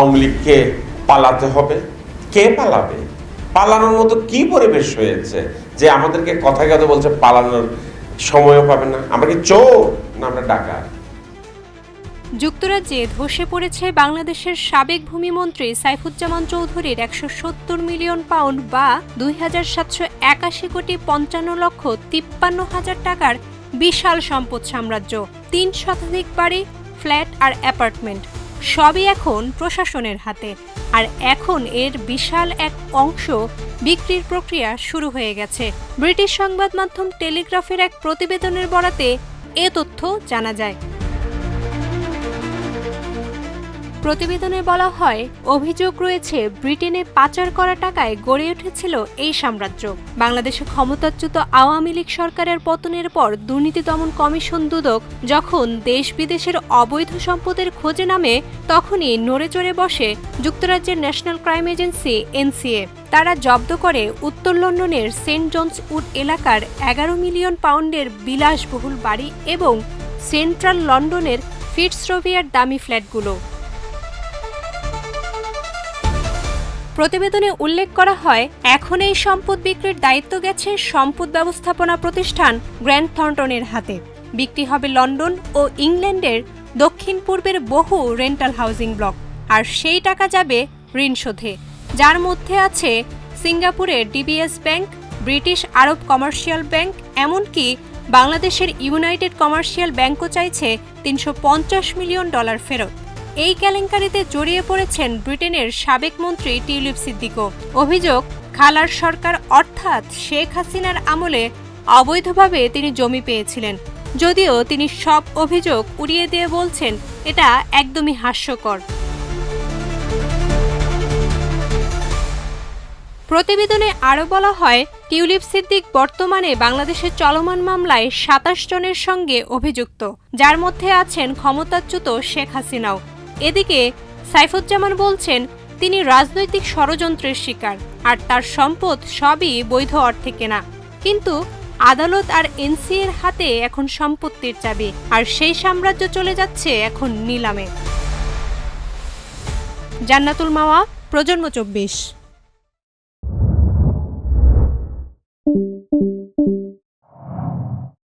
আওয়ামী লীগকে পালাতে হবে। কে পালাবে? পালানোর মতো কি পরিবেশ হয়েছে যে আমাদেরকে কথায় কথা বলছে পালানোর সময়ও পাবে না? আমরা কি চোর না আমরা ডাকাত? যুক্তরাজ্যে ধসে পড়েছে বাংলাদেশের সাবেক ভূমিমন্ত্রী সাইফুজ্জামান চৌধুরীর ১৭০ মিলিয়ন পাউন্ড বা ২,৭৮১ কোটি ৫৫ লক্ষ ৫৩ হাজার টাকার বিশাল সম্পদ সাম্রাজ্য। ৩ শতাধিক বাড়ি, ফ্ল্যাট আর অ্যাপার্টমেন্ট সবই এখন প্রশাসনের হাতে। আর এখন এর বিশাল এক অংশ বিক্রির প্রক্রিয়া শুরু হয়ে গেছে। ব্রিটিশ সংবাদ মাধ্যম টেলিগ্রাফের এক প্রতিবেদনের বরাতে এ তথ্য জানা যায়। প্রতিবেদনে বলা হয়, অভিযোগ রয়েছে ব্রিটেনে পাচার করা টাকায় গড়ে উঠেছিল এই সাম্রাজ্য। বাংলাদেশে ক্ষমতাচ্যুত আওয়ামী লীগ সরকারের পতনের পর দুর্নীতি দমন কমিশন দুদক যখন দেশ বিদেশের অবৈধ সম্পদের খোঁজে নামে, তখনই নড়েচড়ে বসে যুক্তরাজ্যের ন্যাশনাল ক্রাইম এজেন্সি এনসিএ। তারা জব্দ করে উত্তর লন্ডনের সেন্ট জনস উড এলাকার ১১ মিলিয়ন পাউন্ডের বিলাসবহুল বাড়ি এবং সেন্ট্রাল লন্ডনের ফিটসরোভিয়ার দামি ফ্ল্যাটগুলো। প্রতিবেদনে উল্লেখ করা হয়, এখন এই সম্পদ বিক্রির দায়িত্ব গেছে সম্পদ ব্যবস্থাপনা প্রতিষ্ঠান গ্র্যান্ট থর্নটনের হাতে। বিক্রি হবে লন্ডন ও ইংল্যান্ডের দক্ষিণ পূর্বের বহু রেন্টাল হাউজিং ব্লক। আর সেই টাকা যাবে ঋণ শোধে, যার মধ্যে আছে সিঙ্গাপুরের ডিবিএস ব্যাংক, ব্রিটিশ আরব কমার্শিয়াল ব্যাংক, এমনকি বাংলাদেশের ইউনাইটেড কমার্শিয়াল ব্যাংকও চাইছে $৩৫০ মিলিয়ন ফেরত। এই কেলেঙ্কারিতে জড়িয়ে পড়েছেন ব্রিটেনের সাবেক মন্ত্রী টিউলিপ সিদ্দিকও। অভিযোগ, খালার সরকার অর্থাৎ শেখ হাসিনার আমলে অবৈধভাবে তিনি জমি পেয়েছিলেন। যদিও তিনি সব অভিযোগ উড়িয়ে দিয়ে বলছেন এটা একদমই হাস্যকর। প্রতিবেদনে আরও বলা হয়, টিউলিপ সিদ্দিক বর্তমানে বাংলাদেশের চলমান মামলায় ২৭ জনের সঙ্গে অভিযুক্ত, যার মধ্যে আছেন ক্ষমতাচ্যুত শেখ হাসিনাও। এদিকে সাইফুজ্জামান বলছেন তিনি রাজনৈতিক ষড়যন্ত্রের শিকার, আর তার সম্পদ সবই বৈধ অর্থে কেনা। কিন্তু আদালত আর এনসিএর হাতে এখন সম্পত্তির চাবি, আর সেই সাম্রাজ্য চলে যাচ্ছে এখন নিলামে। জান্নাতুল মাওয়া, প্রজন্ম ২৪।